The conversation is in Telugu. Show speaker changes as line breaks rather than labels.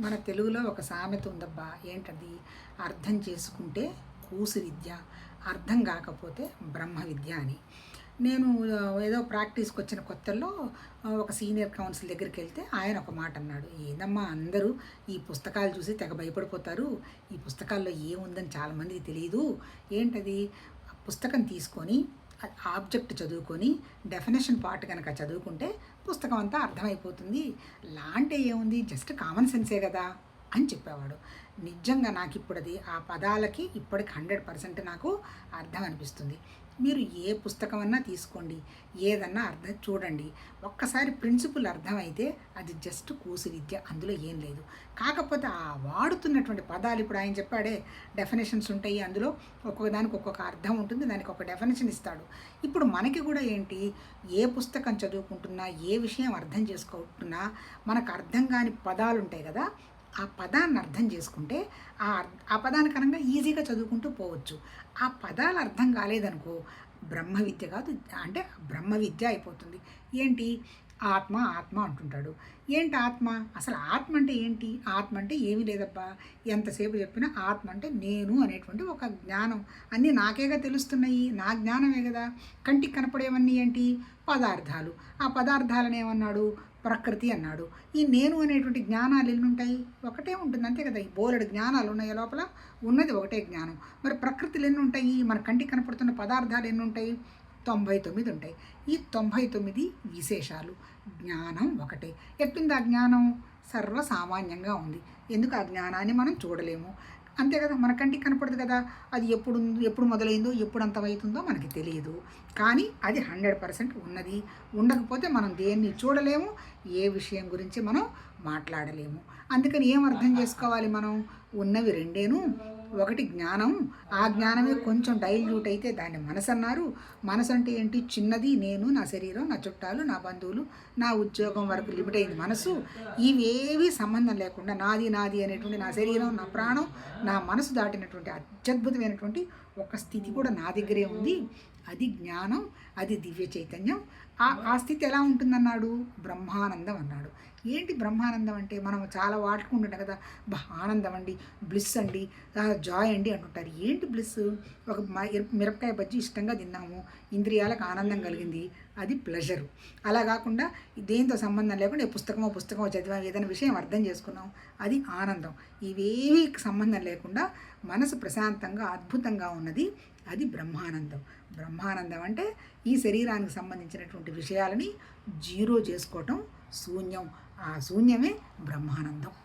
మన తెలుగులో ఒక సామెత ఉందబ్బా, ఏంటది? అర్థం చేసుకుంటే కూసు విద్య, అర్థం కాకపోతే బ్రహ్మ విద్య అని. నేను ఏదో ప్రాక్టీస్కి వచ్చిన కొత్తల్లో ఒక సీనియర్ కౌన్సిల్ దగ్గరికి వెళ్తే ఆయన ఒక మాట అన్నాడు. ఏందమ్మా, అందరూ ఈ పుస్తకాలు చూసి తెగ భయపడిపోతారు, ఈ పుస్తకాల్లో ఏముందని చాలామందికి తెలియదు. ఏంటది? పుస్తకం తీసుకొని ఆబ్జెక్ట్ చదువుకొని డెఫినేషన్ పార్ట్ కనుక చదువుకుంటే పుస్తకం అంతా అర్థమైపోతుంది. లా అంటే ఏముంది, జస్ట్ కామన్ సెన్సే కదా అని చెప్పేవాడు. నిజంగా నాకు ఇప్పుడు అది ఆ పదాలకి ఇప్పటికి 100% నాకు అర్థం అనిపిస్తుంది. మీరు ఏ పుస్తకం అన్నా తీసుకోండి, ఏదన్నా అర్థం చూడండి, ఒక్కసారి ప్రిన్సిపుల్ అర్థమైతే అది జస్ట్ కూసు విద్య, అందులో ఏం లేదు. కాకపోతే ఆ వాడుతున్నటువంటి పదాలు, ఇప్పుడు ఆయన చెప్పాడే డెఫినేషన్స్ ఉంటాయి, అందులో ఒక్కొక్క దానికి ఒక్కొక్క అర్థం ఉంటుంది, దానికి ఒక డెఫినేషన్ ఇస్తాడు. ఇప్పుడు మనకి కూడా ఏంటి, ఏ పుస్తకం చదువుకుంటున్నా, ఏ విషయం అర్థం చేసుకుంటున్నా మనకు అర్థం కాని పదాలు ఉంటాయి కదా, ఆ పదాన్ని అర్థం చేసుకుంటే ఆ పదానికనంగా ఈజీగా చదువుకుంటూ పోవచ్చు. ఆ పదాలు అర్థం కాలేదనుకో, బ్రహ్మ విద్య కాదు, అంటే బ్రహ్మ విద్య అయిపోతుంది. ఏంటి? ఆత్మ ఆత్మ అంటుంటాడు. ఏంటి ఆత్మ? అసలు ఆత్మ అంటే ఏంటి? ఆత్మ అంటే ఏమీ లేదబ్బా, ఎంతసేపు చెప్పినా ఆత్మ అంటే నేను అనేటువంటి ఒక జ్ఞానం. అన్నీ నాకేగా తెలుస్తున్నాయి, నా జ్ఞానమే కదా. కంటికి కనపడేవన్నీ ఏంటి? పదార్థాలు. ఆ పదార్థాలను ఏమన్నాడు? ప్రకృతి అన్నాడు. ఈ నేను అనేటువంటి జ్ఞానాలు ఎన్ని ఉంటాయి? ఒకటే ఉంటుంది, అంతే కదా. ఈ బోలెడు జ్ఞానాలు ఉన్నాయి, లోపల ఉన్నది ఒకటే జ్ఞానం. మరి ప్రకృతిలు ఎన్ని ఉంటాయి? మన కంటికి కనపడుతున్న పదార్థాలు ఎన్ని ఉంటాయి? 99 ఉంటాయి. ఈ 99 విశేషాలు. జ్ఞానం ఒకటే. ఎట్టుంది ఆ జ్ఞానం? సర్వసామాన్యంగా ఉంది. ఎందుకు ఆ జ్ఞానాన్ని మనం చూడలేము, అంతే కదా. మన కంటికి కనపడదు కదా. అది ఎప్పుడు మొదలైందో, ఎప్పుడు అంతమవుతుందో మనకి తెలియదు. కానీ అది 100% ఉన్నది. ఉండకపోతే మనం దేన్ని చూడలేము, ఏ విషయం గురించి మనం మాట్లాడలేము. అందుకని ఏం అర్థం చేసుకోవాలి మనం? ఉన్నవి రెండేను. ఒకటి జ్ఞానం, ఆ జ్ఞానమే కొంచెం డైల్యూట్ అయితే దాన్ని మనసు అన్నారు. మనసు అంటే ఏంటి? చిన్నది నేను, నా శరీరం, నా చుట్టాలు, నా బంధువులు, నా ఉద్యోగం వరకు లిమిట్ అయింది మనసు. ఇవేవి సంబంధం లేకుండా నాది నాది అనేటువంటి నా శరీరం, నా ప్రాణం, నా మనసు దాటినటువంటి అత్యద్భుతమైనటువంటి ఒక స్థితి కూడా నా దగ్గరే ఉంది. అది జ్ఞానం, అది దివ్య చైతన్యం. ఆ స్థితి ఎలా ఉంటుందన్నాడు? బ్రహ్మానందం అన్నాడు. ఏంటి బ్రహ్మానందం అంటే? మనం చాలా వాడుకుంటుంటాం కదా, ఆనందం అండి, బ్లిస్ అండి, జాయ్ అండి అంటుంటారు. ఏంటి బ్లిస్? ఒక మిరపకాయ బజ్జీ ఇష్టంగా తిన్నాము, ఇంద్రియాలకు ఆనందం కలిగింది, అది ప్లెజరు. అలా కాకుండా దేంతో సంబంధం లేకుండా పుస్తకమో చదివాం, ఏదైనా విషయం అర్థం చేసుకున్నాం, అది ఆనందం. ఇవేవి సంబంధం లేకుండా మనసు ప్రశాంతంగా అద్భుతంగా ఉన్నది, అది బ్రహ్మానందం. బ్రహ్మానందం అంటే ఈ శరీరానికి సంబంధించినటువంటి విషయాలని జీరో చేసుకోవటం, శూన్యం. ఆ శూన్యమే బ్రహ్మానందం.